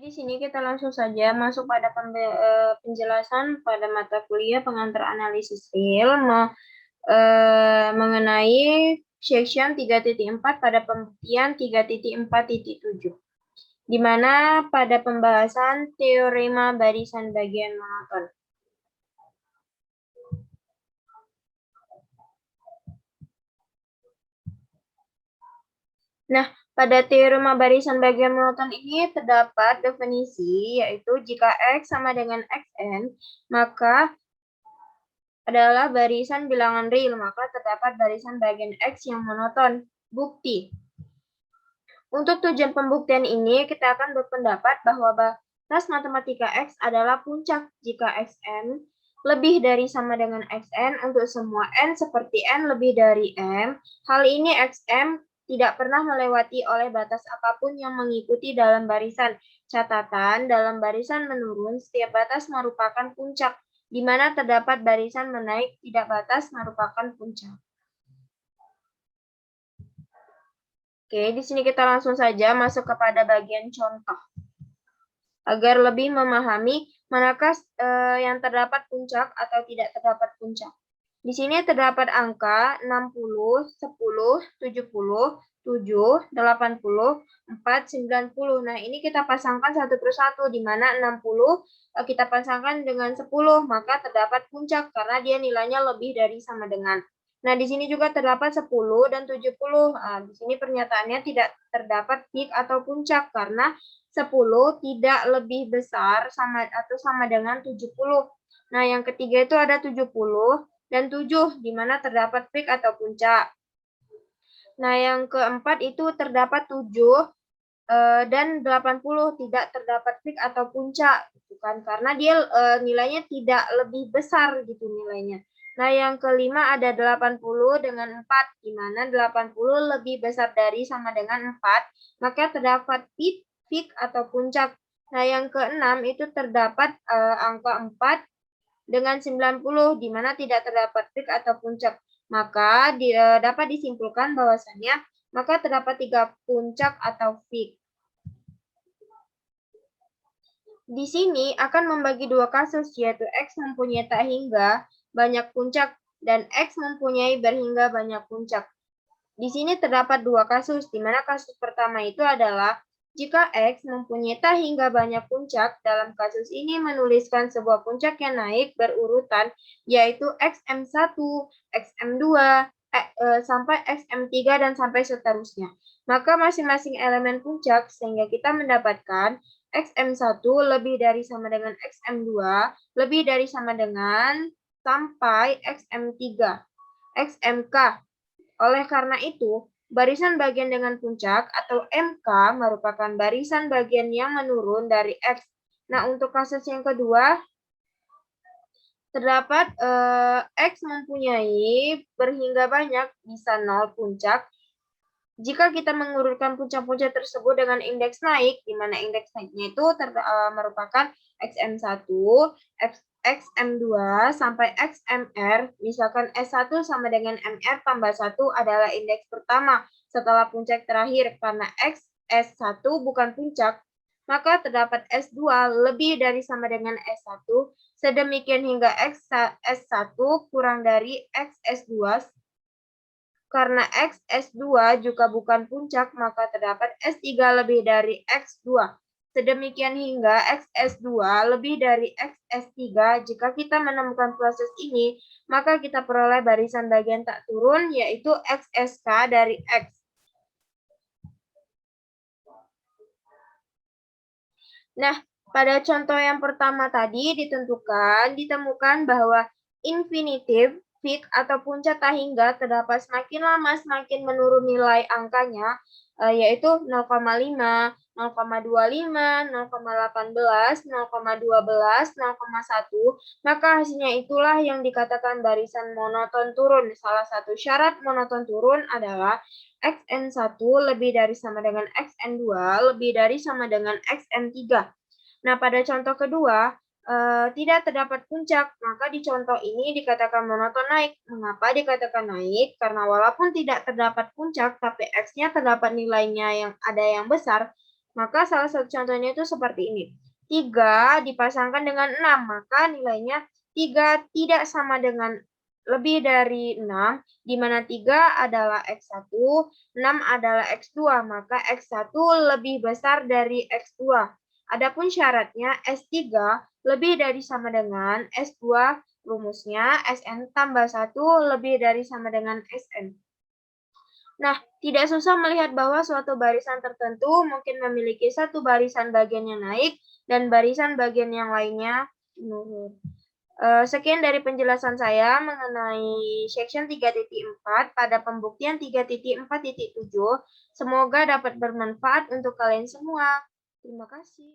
Di sini kita langsung saja masuk pada penjelasan pada mata kuliah pengantar analisis real mengenai section 3.4 pada pembuktian 3.4.7. Di mana pada pembahasan teorema barisan bagian monoton. Nah, pada teorema barisan bagian monoton ini terdapat definisi, yaitu jika X sama dengan Xn, maka adalah barisan bilangan real, maka terdapat barisan bagian X yang monoton. Bukti. Untuk tujuan pembuktian ini, kita akan berpendapat bahwa batas matematika X adalah puncak jika Xn lebih dari sama dengan Xn untuk semua N seperti N lebih dari M. Hal ini Xm tidak pernah melewati oleh batas apapun yang mengikuti dalam barisan. Catatan, dalam barisan menurun, setiap batas merupakan puncak, di mana terdapat barisan menaik tidak batas merupakan puncak. Oke, di sini kita langsung saja masuk kepada bagian contoh. Agar lebih memahami manakah yang terdapat puncak atau tidak terdapat puncak. Di sini terdapat angka 60, 10, 70, 7, 80, 4, 90. Nah, ini kita pasangkan satu persatu, di mana 60 kita pasangkan dengan 10, maka terdapat puncak karena dia nilainya lebih dari sama dengan. Nah, di sini juga terdapat 10 dan 70. Nah, di sini pernyataannya tidak terdapat peak atau puncak karena 10 tidak lebih besar sama atau sama dengan 70. Nah, yang ketiga itu ada 70 dan 7, di mana terdapat peak atau puncak. Nah, yang keempat itu terdapat 7 dan 80, tidak terdapat peak atau puncak, gitu kan? Karena dia nilainya tidak lebih besar gitu nilainya. Nah, yang kelima ada 80 dengan 4, di mana 80 lebih besar dari sama dengan 4, maka terdapat peak atau puncak. Nah, yang keenam itu terdapat angka 4 dengan 90, di mana tidak terdapat peak atau puncak. Maka dapat disimpulkan bahwasannya maka terdapat 3 puncak atau peak. Di sini akan membagi dua kasus, yaitu X mempunyai tak hingga banyak puncak dan X mempunyai berhingga banyak puncak. Di sini terdapat dua kasus, di mana kasus pertama itu adalah jika X mempunyai tak hingga banyak puncak. Dalam kasus ini menuliskan sebuah puncak yang naik berurutan, yaitu XM1, XM2, sampai XM3 dan sampai seterusnya. Maka masing-masing elemen puncak sehingga kita mendapatkan XM1 lebih dari sama dengan XM2, lebih dari sama dengan sampai XM3, XMK. Oleh karena itu, barisan bagian dengan puncak atau MK merupakan barisan bagian yang menurun dari X. Nah, untuk kasus yang kedua, terdapat X mempunyai berhingga banyak, bisa 0 puncak. Jika kita mengurutkan puncak-puncak tersebut dengan indeks naik, di mana indeks naiknya itu merupakan XM1, XM2, sampai XMR, misalkan S1 sama dengan MR tambah 1 adalah indeks pertama setelah puncak terakhir, karena S1 bukan puncak, maka terdapat S2 lebih dari sama dengan S1, sedemikian hingga S1 kurang dari XS2. Karena X S2 juga bukan puncak, maka terdapat S3 lebih dari X2. Sedemikian hingga X S2 lebih dari X S3. Jika kita menemukan proses ini, maka kita peroleh barisan bagian tak turun, yaitu XSK dari X. Nah, pada contoh yang pertama tadi ditemukan bahwa infinitif, peak atau puncak tak hingga terdapat semakin lama semakin menurun nilai angkanya, yaitu 0,5, 0,25, 0,18, 0,12, 0,1, maka hasilnya itulah yang dikatakan barisan monoton turun. Salah satu syarat monoton turun adalah Xn1 lebih dari sama dengan Xn2 lebih dari sama dengan Xn3. Nah, pada contoh kedua, tidak terdapat puncak, maka di contoh ini dikatakan monoton naik. Mengapa dikatakan naik? Karena walaupun tidak terdapat puncak, tapi X-nya terdapat nilainya yang ada yang besar, Maka salah satu contohnya itu seperti ini. 3 dipasangkan dengan 6, maka nilainya 3 tidak sama dengan lebih dari 6, di mana 3 adalah X1, 6 adalah X2, maka X1 lebih besar dari X2. Adapun syaratnya S3 lebih dari sama dengan S2, rumusnya Sn tambah 1 lebih dari sama dengan Sn. Nah, tidak susah melihat bahwa suatu barisan tertentu mungkin memiliki satu barisan bagian yang naik dan barisan bagian yang lainnya menurun. Sekian dari penjelasan saya mengenai section 3.4 pada pembuktian 3.4.7. Semoga dapat bermanfaat untuk kalian semua. Terima kasih.